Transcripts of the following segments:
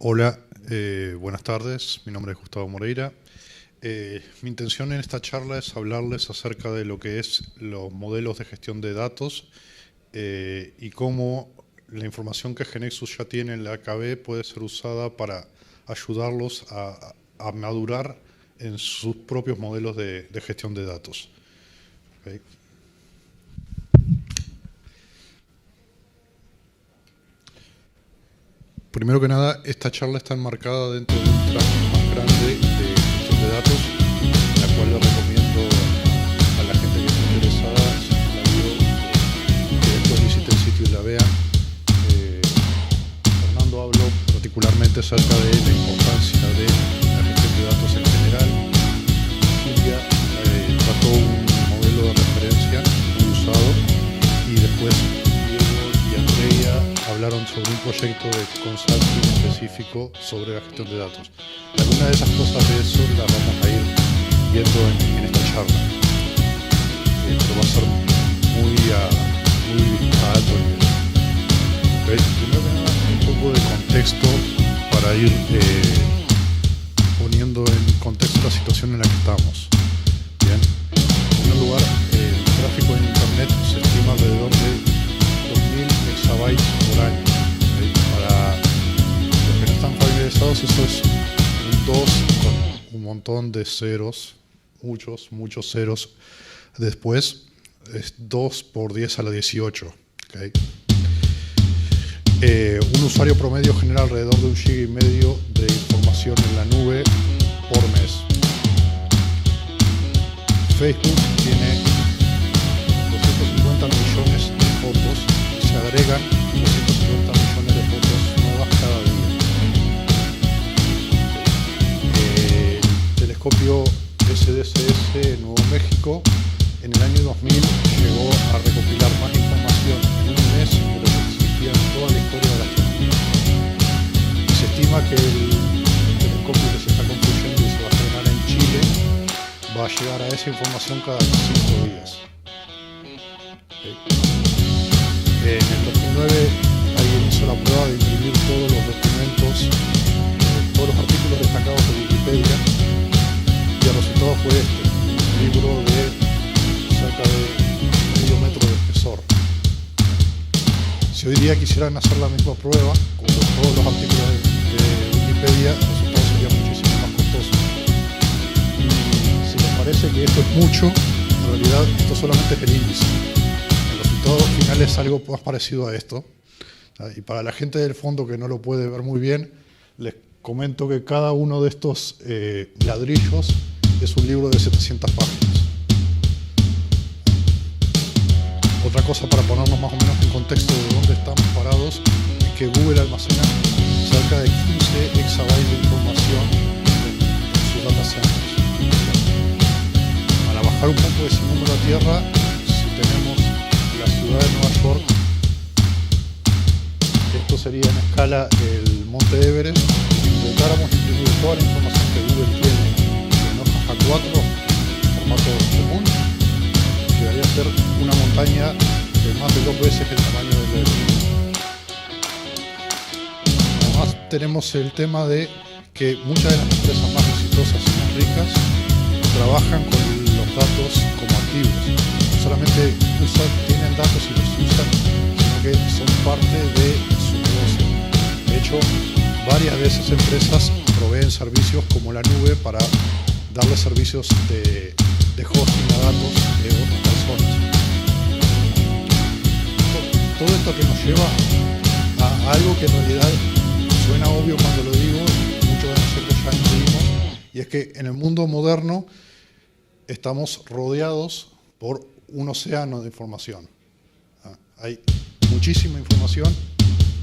Hola, buenas tardes. Mi nombre es Gustavo Moreira. Mi intención en esta charla es hablarles acerca de lo que es los modelos de gestión de datos y cómo la información que GeneXus ya tiene en la AKB puede ser usada para ayudarlos a madurar en sus propios modelos de gestión de datos. ¿Okay? Primero que nada, esta charla está enmarcada dentro de un track más grande de gestión de datos, la cual le recomiendo a la gente que esté interesada, la vio, que después visite el sitio y la vea. Fernando habló particularmente acerca de la importancia de la gestión de datos en general. Silvia trató un modelo de referencia muy usado y después hablaron sobre un proyecto de consulting específico sobre la gestión de datos. Algunas de esas cosas de eso las vamos a ir viendo en esta charla. Pero va a ser muy a alto nivel. ¿Okay? Primero que nada, un poco de contexto para ir poniendo en contexto la situación en la que estamos. Bien. En primer lugar, el tráfico en Internet se estima alrededor de 2000 exabytes por año. ¿Okay? Para los que no están familiarizados, eso es un 2 con un montón de ceros, muchos ceros. Después es 2 por 10 a la 18. ¿Okay? Un usuario promedio genera alrededor de 1,5 GB de información en la nube por mes. Facebook tiene 250 millones de fotos. Se agregan 250 millones de fotos nuevas cada día. El telescopio SDSS en Nuevo México en el año 2000 llegó a recopilar más información en un mes de lo que existía en toda la historia de la astronomía. Se estima que el telescopio que se está construyendo y se va a estrenar en Chile va a llegar a esa información cada 5 días. En el 2009 alguien hizo la prueba de imprimir todos los documentos, todos los artículos destacados de Wikipedia, y el resultado fue un libro de cerca de medio metro de espesor. Si hoy día quisieran hacer la misma prueba con todos los artículos de Wikipedia, el resultado sería muchísimo más costoso. Y si les parece que esto es mucho, en realidad esto solamente es el índice. Todo final es algo más parecido a esto. Y para la gente del fondo que no lo puede ver muy bien, les comento que cada uno de estos ladrillos es un libro de 700 páginas. Otra cosa para ponernos más o menos en contexto de dónde estamos parados es que Google almacena cerca de 15 exabytes de información en sus data centers. Para bajar un poco ese número a tierra, si tenemos la ciudad de Nueva York, esto sería en escala el Monte Everest. Si intentáramos imprimir toda la información que Google tiene en hojas A4, formato común, llegaría a ser una montaña de más de 2 veces el tamaño del Everest. Además tenemos el tema de que muchas de las empresas más exitosas y más ricas trabajan con los datos como activos. Solamente tienen datos y los usan, sino que son parte de su negocio. De hecho, varias de esas empresas proveen servicios como la nube para darle servicios de hosting a datos de otras personas. Todo esto que nos lleva a algo que en realidad suena obvio cuando lo digo, muchos de nosotros ya intuimos, y es que en el mundo moderno estamos rodeados por un océano de información. Hay muchísima información,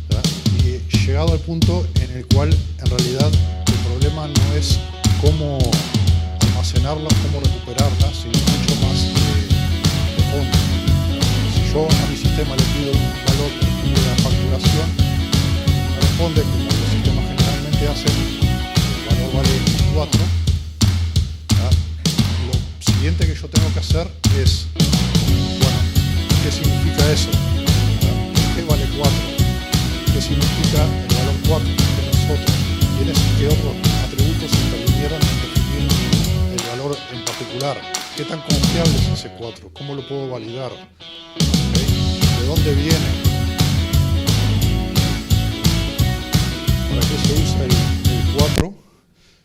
¿verdad? Y llegado al punto en el cual en realidad el problema no es cómo almacenarla, cómo recuperarla, sino mucho más de fondo. Si yo a mi sistema le pido un valor de la facturación, me responde como los sistemas generalmente hacen, el valor vale 4. Lo siguiente que yo tengo que hacer es, ¿qué significa eso? ¿Por qué vale 4? ¿Qué significa el valor 4? ¿Qué no es otro? qué otros atributos intervinieron en definir el valor en particular. ¿Qué tan confiable es ese 4? ¿Cómo lo puedo validar? ¿Okay? ¿De dónde viene? ¿Para qué se usa el 4?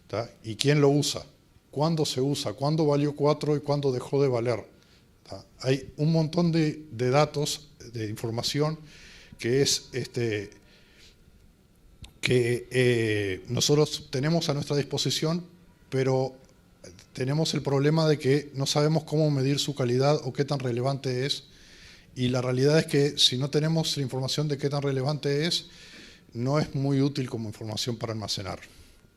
¿Tá? ¿Y quién lo usa? ¿Cuándo se usa? ¿Cuándo valió 4 y cuándo dejó de valer? ¿Tá? Hay un montón de datos, de información que es nosotros tenemos a nuestra disposición, pero tenemos el problema de que no sabemos cómo medir su calidad o qué tan relevante es. Y la realidad es que si no tenemos la información de qué tan relevante es, no es muy útil como información para almacenar.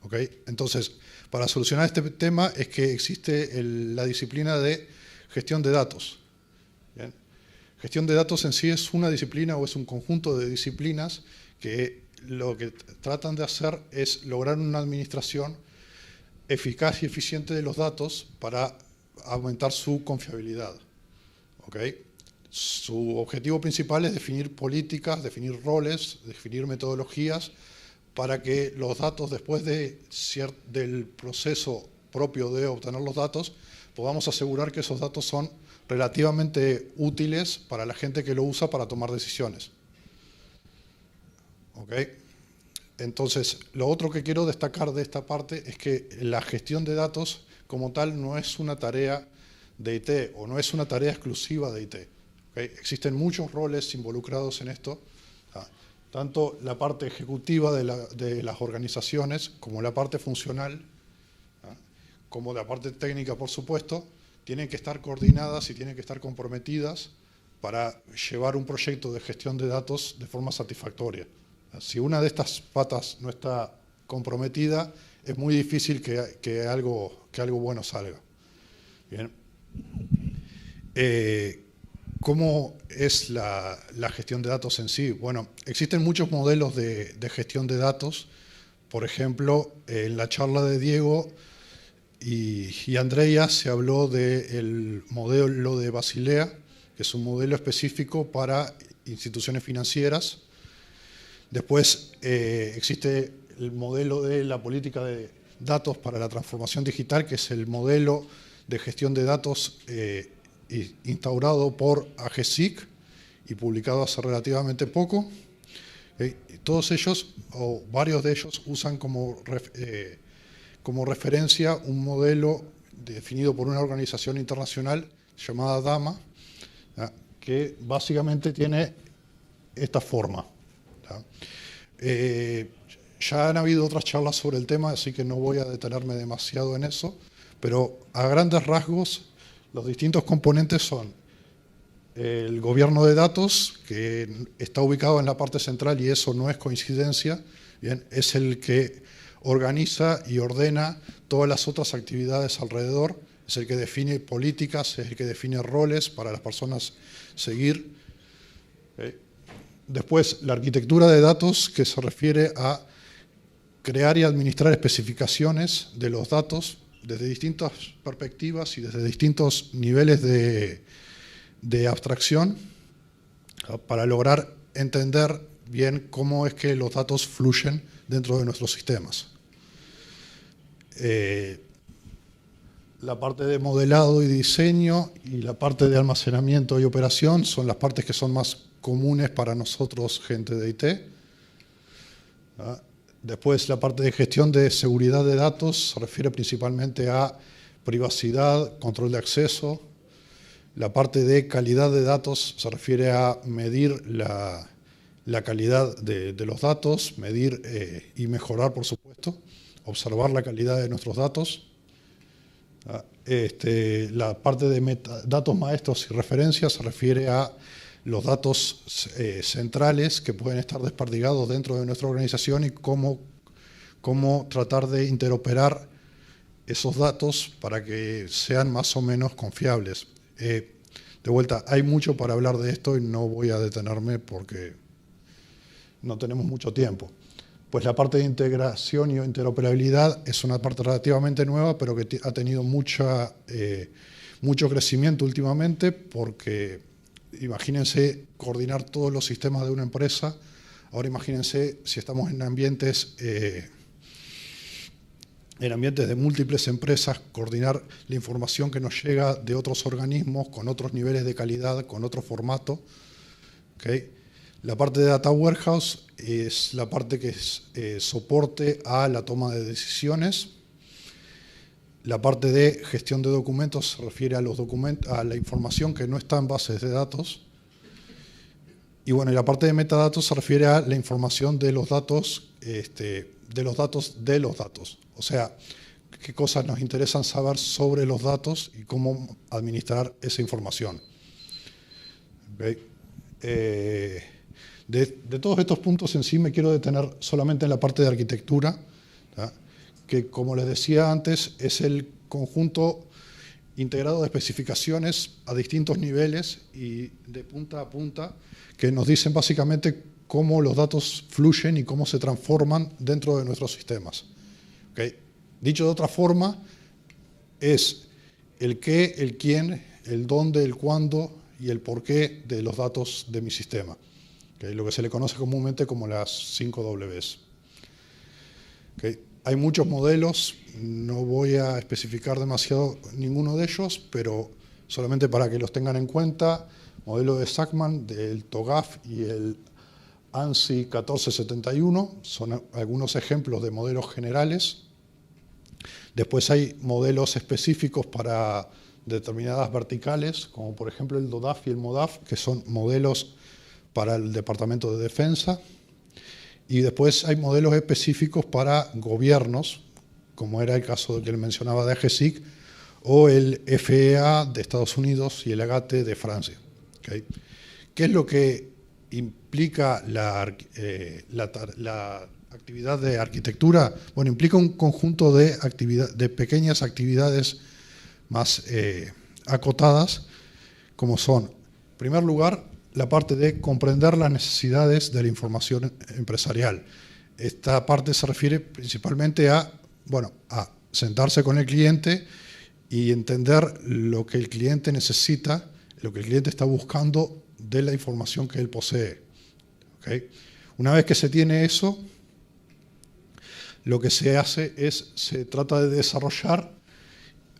¿Okay? Entonces, para solucionar este tema es que existe la disciplina de gestión de datos. ¿Bien? Gestión de datos en sí es una disciplina o es un conjunto de disciplinas que lo que tratan de hacer es lograr una administración eficaz y eficiente de los datos para aumentar su confiabilidad. ¿Okay? Su objetivo principal es definir políticas, definir roles, definir metodologías para que los datos, después del proceso propio de obtener los datos, podamos asegurar que esos datos son relativamente útiles para la gente que lo usa para tomar decisiones. ¿Okay? Entonces, lo otro que quiero destacar de esta parte es que la gestión de datos como tal no es una tarea de IT o no es una tarea exclusiva de IT. ¿Okay? Existen muchos roles involucrados en esto, tanto la parte ejecutiva de las organizaciones como la parte funcional, como la parte técnica, por supuesto, tienen que estar coordinadas y tienen que estar comprometidas para llevar un proyecto de gestión de datos de forma satisfactoria. Si una de estas patas no está comprometida, es muy difícil que algo bueno salga. Bien. ¿Cómo es la gestión de datos en sí? Bueno, existen muchos modelos de gestión de datos. Por ejemplo, en la charla de Diego y Andrea se habló del modelo de Basilea, que es un modelo específico para instituciones financieras. Después existe el modelo de la política de datos para la transformación digital, que es el modelo de gestión de datos instaurado por AGESIC y publicado hace relativamente poco. Todos ellos, o varios de ellos, usan como referencia un modelo definido por una organización internacional llamada DAMA, que básicamente tiene esta forma. Ya han habido otras charlas sobre el tema, así que no voy a detenerme demasiado en eso, pero a grandes rasgos los distintos componentes son el gobierno de datos, que está ubicado en la parte central y eso no es coincidencia, bien, es el que organiza y ordena todas las otras actividades alrededor, es el que define políticas, es el que define roles para las personas seguir. Después, la arquitectura de datos, que se refiere a crear y administrar especificaciones de los datos desde distintas perspectivas y desde distintos niveles de abstracción para lograr entender bien cómo es que los datos fluyen dentro de nuestros sistemas. La parte de modelado y diseño y la parte de almacenamiento y operación son las partes que son más comunes para nosotros, gente de IT. Después, la parte de gestión de seguridad de datos se refiere principalmente a privacidad, control de acceso. La parte de calidad de datos se refiere a medir la calidad de los datos, medir y mejorar, por supuesto, observar la calidad de nuestros datos. La parte de datos maestros y referencias se refiere a los datos centrales que pueden estar desperdigados dentro de nuestra organización y cómo tratar de interoperar esos datos para que sean más o menos confiables. De vuelta, hay mucho para hablar de esto y no voy a detenerme porque no tenemos mucho tiempo. Pues la parte de integración y interoperabilidad es una parte relativamente nueva, pero que ha tenido mucho crecimiento últimamente porque imagínense coordinar todos los sistemas de una empresa. Ahora imagínense si estamos en ambientes en ambientes de múltiples empresas, coordinar la información que nos llega de otros organismos con otros niveles de calidad, con otro formato. ¿Okay? La parte de Data Warehouse es la parte que es soporte a la toma de decisiones. La parte de gestión de documentos se refiere a a la información que no está en bases de datos. Y bueno, y la parte de metadatos se refiere a la información de los datos, de los datos. O sea, qué cosas nos interesan saber sobre los datos y cómo administrar esa información. ¿Okay? De todos estos puntos en sí me quiero detener solamente en la parte de arquitectura, ¿tá? Que como les decía antes es el conjunto integrado de especificaciones a distintos niveles y de punta a punta que nos dicen básicamente cómo los datos fluyen y cómo se transforman dentro de nuestros sistemas. ¿Okay? Dicho de otra forma, es el qué, el quién, el dónde, el cuándo y el porqué de los datos de mi sistema. ¿Okay? Lo que se le conoce comúnmente como las 5 Ws. ¿Okay? Hay muchos modelos, no voy a especificar demasiado ninguno de ellos, pero solamente para que los tengan en cuenta, modelo de Sackman, del TOGAF y el ANSI 1471 son algunos ejemplos de modelos generales. Después hay modelos específicos para determinadas verticales, como por ejemplo el DODAF y el MODAF, que son modelos para el Departamento de Defensa. Y después hay modelos específicos para gobiernos, como era el caso que le mencionaba de AGESIC, o el FEA de Estados Unidos y el AGATE de Francia. ¿Okay? ¿Qué es lo que implica la actividad de arquitectura? Bueno, implica un conjunto de pequeñas actividades más acotadas, como son, en primer lugar, la parte de comprender las necesidades de la información empresarial. Esta parte se refiere principalmente a sentarse con el cliente y entender lo que el cliente necesita, lo que el cliente está buscando de la información que él posee. ¿Okay? Una vez que se tiene eso, lo que se hace es, se trata de desarrollar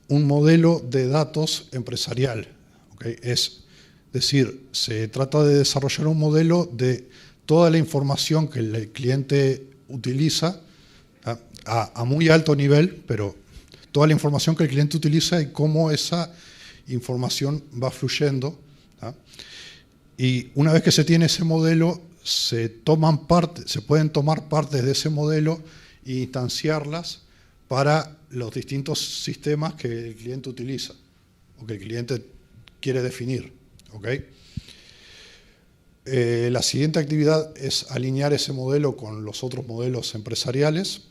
un modelo de datos empresarial. ¿Okay? Es decir, se trata de desarrollar un modelo de toda la información que el cliente utiliza a muy alto nivel, pero toda la información que el cliente utiliza y cómo esa información va fluyendo. Y una vez que se tiene ese modelo, se pueden tomar partes de ese modelo e instanciarlas para los distintos sistemas que el cliente utiliza o que el cliente quiere definir. ¿Okay? La siguiente actividad es alinear ese modelo con los otros modelos empresariales.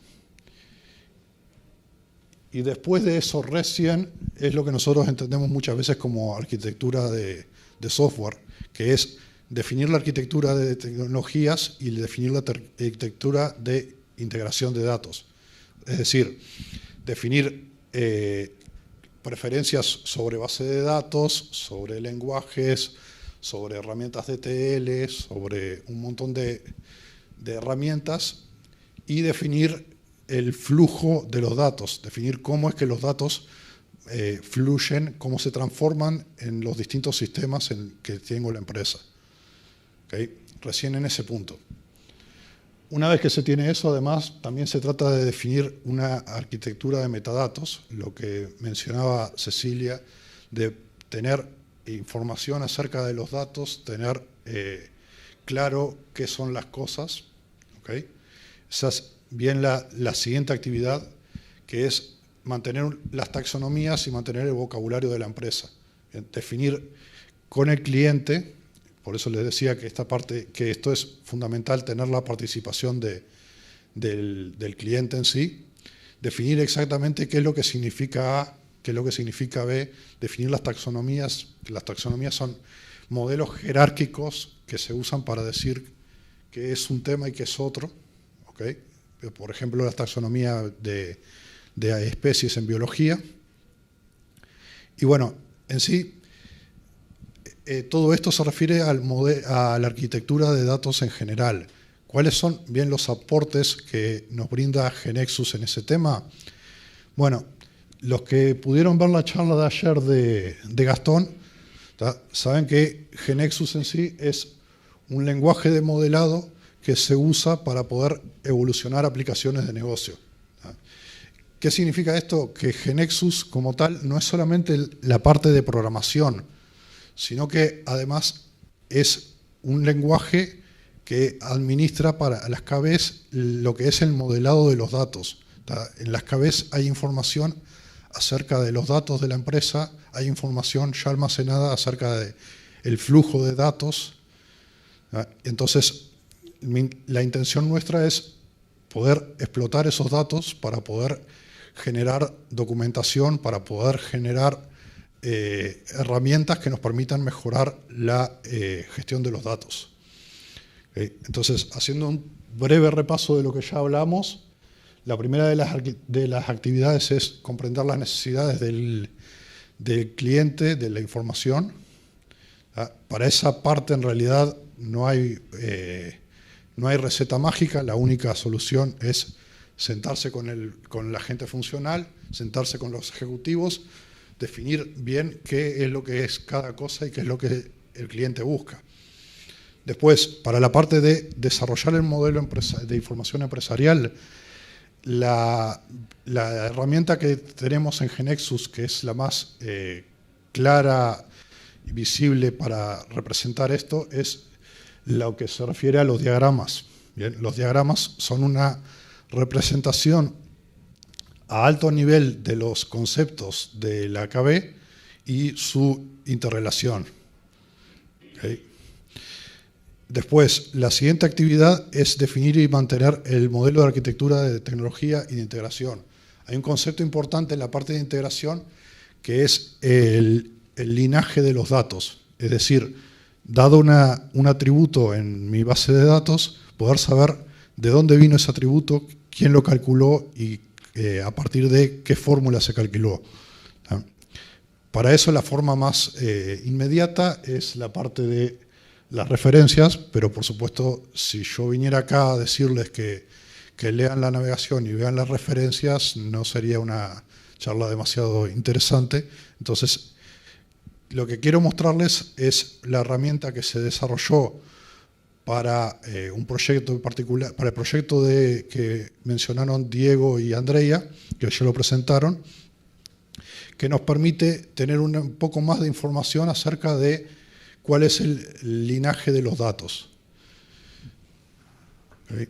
Y después de eso recién es lo que nosotros entendemos muchas veces como arquitectura de software, que es definir la arquitectura de tecnologías y definir la arquitectura de integración de datos. Es decir, definir preferencias sobre base de datos, sobre lenguajes, sobre herramientas de ETL, sobre un montón de herramientas y definir el flujo de los datos, definir cómo es que los datos fluyen, cómo se transforman en los distintos sistemas que tengo la empresa. ¿Okay? Recién en ese punto. Una vez que se tiene eso, además, también se trata de definir una arquitectura de metadatos, lo que mencionaba Cecilia, de tener información acerca de los datos, tener claro qué son las cosas. ¿Okay? Esa es bien la siguiente actividad, que es mantener las taxonomías y mantener el vocabulario de la empresa. Definir con el cliente. Por eso les decía que esto es fundamental, tener la participación del cliente en sí, definir exactamente qué es lo que significa A, qué es lo que significa B, definir las taxonomías. Las taxonomías son modelos jerárquicos que se usan para decir qué es un tema y qué es otro. ¿Okay? Por ejemplo, la taxonomía de especies en biología. Y bueno, en sí, todo esto se refiere a la arquitectura de datos en general. ¿Cuáles son bien los aportes que nos brinda GeneXus en ese tema? Bueno, los que pudieron ver la charla de ayer de Gastón, saben que GeneXus en sí es un lenguaje de modelado que se usa para poder evolucionar aplicaciones de negocio. ¿Qué significa esto? Que GeneXus como tal no es solamente la parte de programación, sino que además es un lenguaje que administra para las KBs lo que es el modelado de los datos. En las KBs hay información acerca de los datos de la empresa, hay información ya almacenada acerca del flujo de datos. Entonces, la intención nuestra es poder explotar esos datos para poder generar documentación, para poder generar herramientas que nos permitan mejorar la gestión de los datos. Entonces, haciendo un breve repaso de lo que ya hablamos, la primera de las actividades es comprender las necesidades del cliente, de la información. Para esa parte, en realidad, no hay receta mágica. La única solución es sentarse con la gente funcional, sentarse con los ejecutivos, definir bien qué es lo que es cada cosa y qué es lo que el cliente busca. Después, para la parte de desarrollar el modelo de información empresarial, la herramienta que tenemos en GeneXus, que es la más clara y visible para representar esto, es lo que se refiere a los diagramas. Bien, los diagramas son una representación a alto nivel de los conceptos de la KB y su interrelación. ¿Okay? Después, la siguiente actividad es definir y mantener el modelo de arquitectura de tecnología y de integración. Hay un concepto importante en la parte de integración que es el linaje de los datos. Es decir, dado un atributo en mi base de datos, poder saber de dónde vino ese atributo, quién lo calculó y a partir de qué fórmula se calculó. Para eso la forma más inmediata es la parte de las referencias, pero por supuesto, si yo viniera acá a decirles que lean la navegación y vean las referencias, no sería una charla demasiado interesante. Entonces, lo que quiero mostrarles es la herramienta que se desarrolló para un proyecto en particular, para el proyecto que mencionaron Diego y Andrea, que ya lo presentaron, que nos permite tener un poco más de información acerca de cuál es el linaje de los datos. Okay.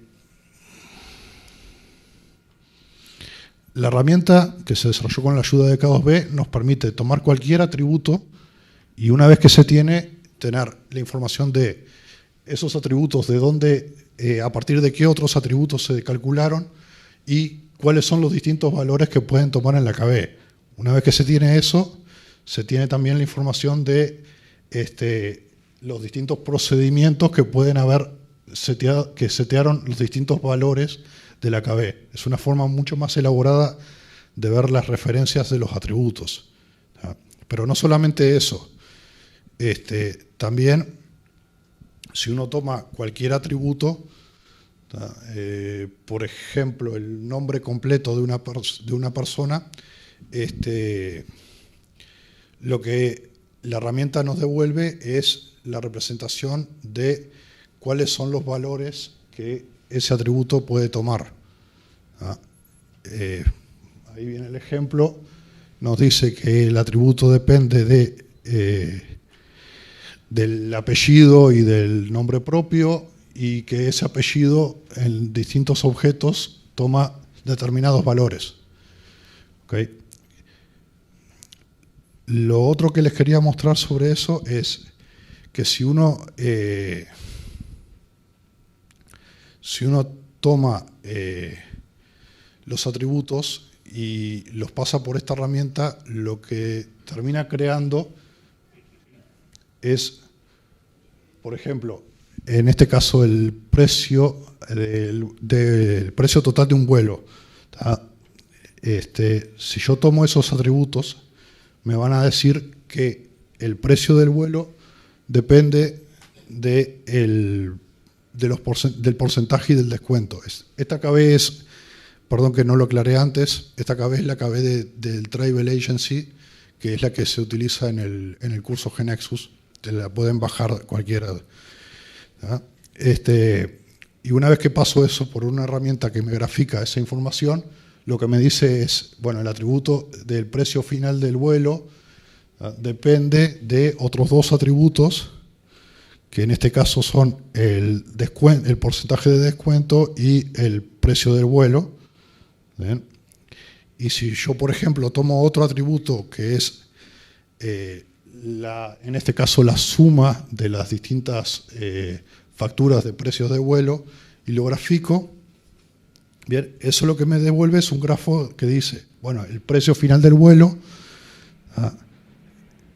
La herramienta que se desarrolló con la ayuda de K2B nos permite tomar cualquier atributo y una vez que se tiene, tener la información de esos atributos, de dónde, a partir de qué otros atributos se calcularon y cuáles son los distintos valores que pueden tomar en la KB. Una vez que se tiene eso, se tiene también la información de los distintos procedimientos que pueden haber que setearon los distintos valores de la KB. Es una forma mucho más elaborada de ver las referencias de los atributos. Pero no solamente eso. También, si uno toma cualquier atributo, por ejemplo, el nombre completo de una persona, lo que la herramienta nos devuelve es la representación de cuáles son los valores que ese atributo puede tomar. Ahí viene el ejemplo, nos dice que el atributo depende del apellido y del nombre propio y que ese apellido en distintos objetos toma determinados valores. ¿Okay? Lo otro que les quería mostrar sobre eso es que si uno toma los atributos y los pasa por esta herramienta, lo que termina creando es, por ejemplo, en este caso el precio del precio total de un vuelo. Si yo tomo esos atributos, me van a decir que el precio del vuelo depende del porcentaje y del descuento. Esta KB es perdón que no lo aclaré antes, esta KB es la KB del Travel Agency, que es la que se utiliza en el curso GeneXus. Te la pueden bajar cualquiera. ¿Ya? Y una vez que paso eso por una herramienta que me grafica esa información, lo que me dice es, bueno, el atributo del precio final del vuelo, ¿ya? Depende de otros dos atributos, que en este caso son el porcentaje de descuento y el precio del vuelo. ¿Bien? Y si yo, por ejemplo, tomo otro atributo que es, en este caso, la suma de las distintas facturas de precios de vuelo y lo grafico, bien, eso lo que me devuelve es un grafo que dice, bueno, el precio final del vuelo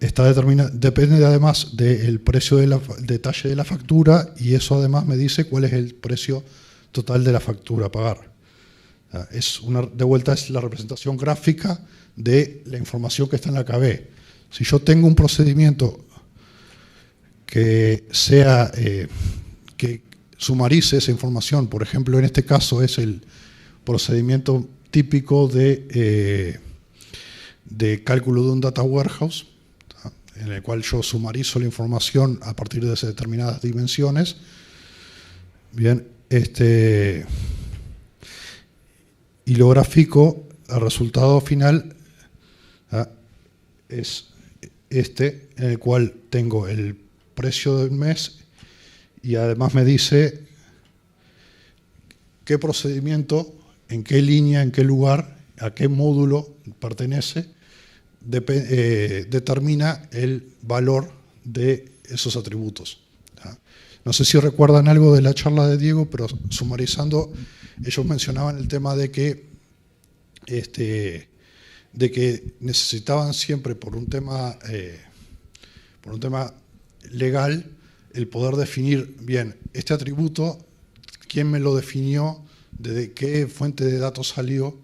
está determinado, depende además del precio del detalle de la factura, y eso además me dice cuál es el precio total de la factura a pagar. De vuelta es la representación gráfica de la información que está en la KB. Si yo tengo un procedimiento que sea que sumarice esa información, por ejemplo, en este caso es el procedimiento típico de cálculo de un data warehouse, en el cual yo sumarizo la información a partir de determinadas dimensiones. Bien, y lo grafico, el resultado final es en el cual tengo el precio del mes y además me dice qué procedimiento, en qué línea, en qué lugar, a qué módulo pertenece, determina el valor de esos atributos. No sé si recuerdan algo de la charla de Diego, pero sumarizando, ellos mencionaban el tema de que necesitaban siempre, por un tema legal, el poder definir bien este atributo, quién me lo definió, de qué fuente de datos salió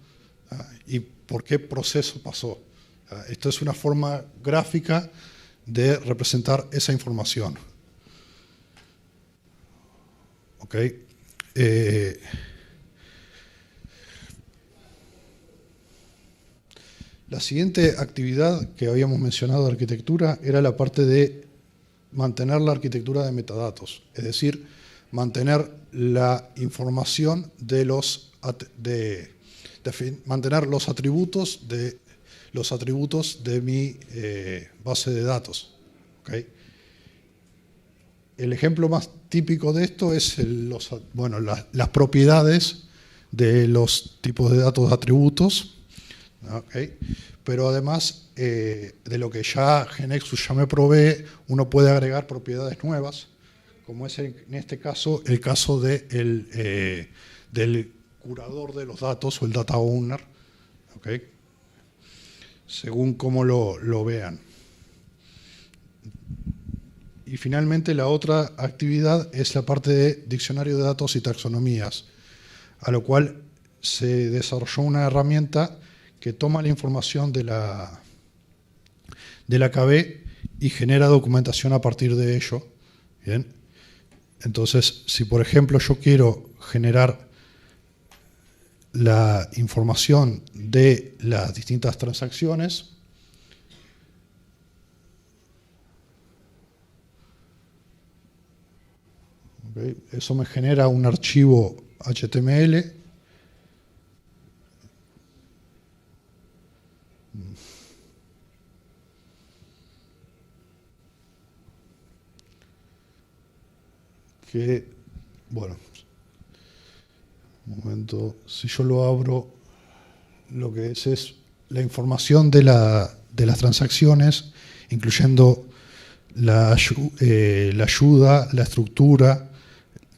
y por qué proceso pasó. Esto es una forma gráfica de representar esa información. ¿Ok? La siguiente actividad que habíamos mencionado de arquitectura era la parte de mantener la arquitectura de metadatos, es decir, mantener la información mantener los atributos de mi base de datos. ¿Okay? El ejemplo más típico de esto es las propiedades de los tipos de datos de atributos. Okay. Pero además de lo que ya GeneXus ya me provee, uno puede agregar propiedades nuevas, como es en este caso el caso del curador de los datos o el data owner, okay, según cómo lo vean. Y finalmente la otra actividad es la parte de diccionario de datos y taxonomías, a lo cual se desarrolló una herramienta que toma la información de la KB y genera documentación a partir de ello. ¿Bien? Entonces, si por ejemplo yo quiero generar la información de las distintas transacciones, ¿okay? Eso me genera un archivo HTML. Que, bueno, un momento, si yo lo abro, lo que es la información de las transacciones, incluyendo la ayuda, la estructura,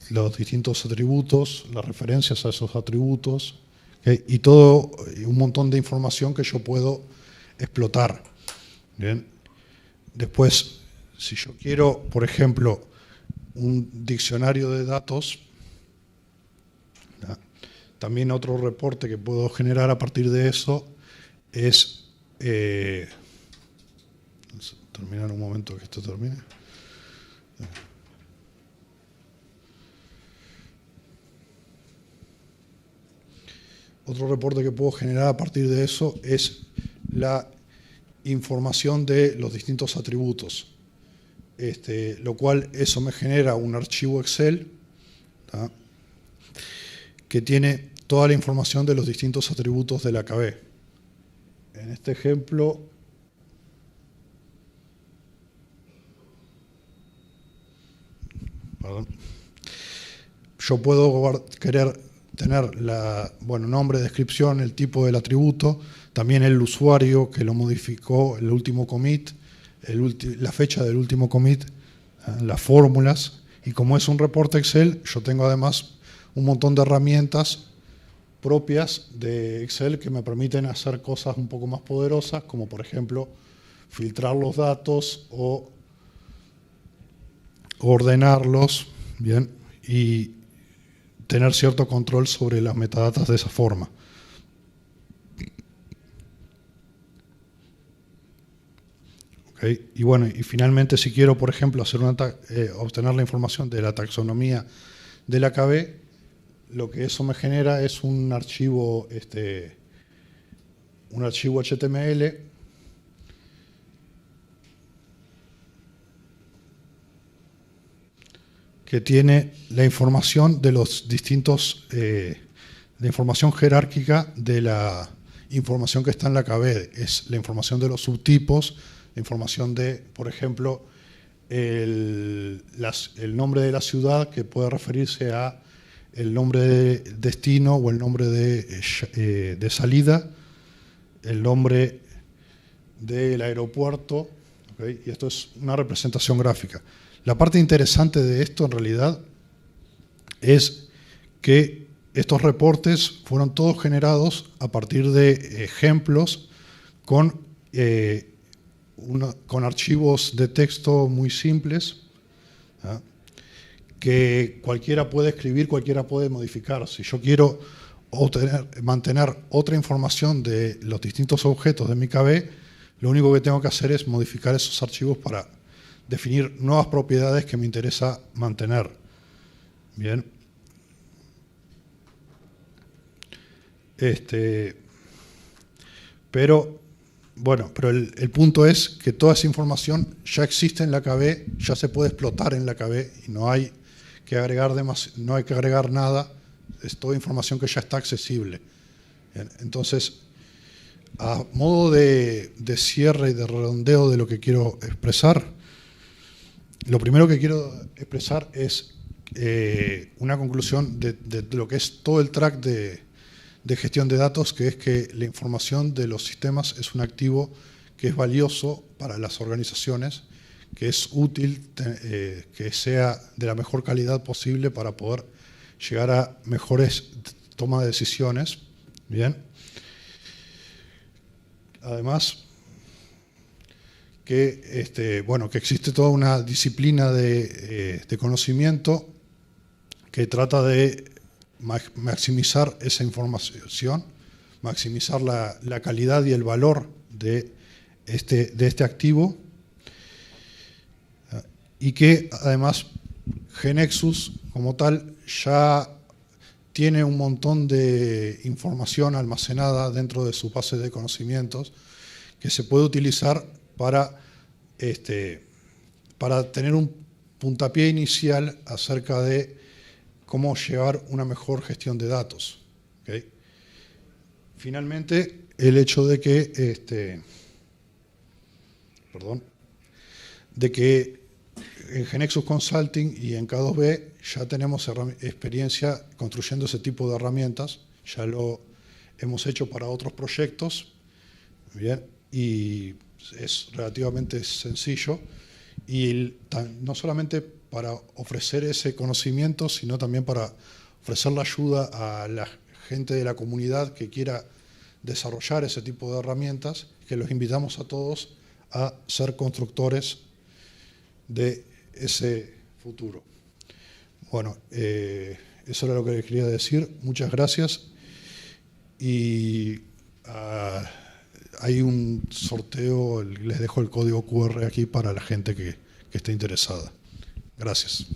los distintos atributos, las referencias a esos atributos, ¿okay? Y todo, un montón de información que yo puedo explotar. ¿Bien? Después, si yo quiero, por ejemplo, un diccionario de datos, ¿ya? También otro reporte que puedo generar a partir de eso es, terminar un momento que esto termine. Otro reporte que puedo generar a partir de eso es la información de los distintos atributos, lo cual eso me genera un archivo Excel, ¿tá?, que tiene toda la información de los distintos atributos de la KB. En este ejemplo, yo puedo querer tener nombre, descripción, el tipo del atributo, también el usuario que lo modificó, el último commit, la fecha del último commit, las fórmulas, y como es un reporte Excel, yo tengo además un montón de herramientas propias de Excel que me permiten hacer cosas un poco más poderosas, como por ejemplo filtrar los datos o ordenarlos, bien, y tener cierto control sobre las metadatas de esa forma. ¿Okay? Y bueno, y finalmente si quiero, por ejemplo, obtener la información de la taxonomía de la KB, lo que eso me genera es un archivo HTML que tiene la información de los distintos, la información jerárquica de la información que está en la KB. Es la información de los subtipos, la información de, por ejemplo, el nombre de la ciudad, que puede referirse a el nombre de destino o el nombre de salida, el nombre del aeropuerto, ¿okay? Y esto es una representación gráfica. La parte interesante de esto en realidad es que estos reportes fueron todos generados a partir de ejemplos con archivos de texto muy simples, ¿ah?, que cualquiera puede escribir, cualquiera puede modificar. Si yo quiero mantener otra información de los distintos objetos de mi KB, lo único que tengo que hacer es modificar esos archivos para definir nuevas propiedades que me interesa mantener. Bien. Pero el punto es que toda esa información ya existe en la KB, ya se puede explotar en la KB y no hay que agregar nada, es toda información que ya está accesible. Bien. Entonces, a modo de cierre y de redondeo de lo que quiero expresar, lo primero que quiero expresar es una conclusión de lo que es todo el track de gestión de datos, que es que la información de los sistemas es un activo que es valioso para las organizaciones, que es útil, que sea de la mejor calidad posible para poder llegar a mejores tomas de decisiones. Bien. Además, que existe toda una disciplina de conocimiento que trata de maximizar esa información, maximizar la calidad y el valor de este activo, y que además GeneXus como tal ya tiene un montón de información almacenada dentro de su base de conocimientos que se puede utilizar para tener un puntapié inicial acerca de cómo llevar una mejor gestión de datos. ¿Okay? Finalmente, el hecho de que, en GeneXus Consulting y en K2B ya tenemos experiencia construyendo ese tipo de herramientas, ya lo hemos hecho para otros proyectos, bien, y es relativamente sencillo, y no solamente para ofrecer ese conocimiento, sino también para ofrecer la ayuda a la gente de la comunidad que quiera desarrollar ese tipo de herramientas, que los invitamos a todos a ser constructores de ese futuro. Bueno, eso era lo que les quería decir. Muchas gracias. Y hay un sorteo, les dejo el código QR aquí para la gente que esté interesada. Gracias.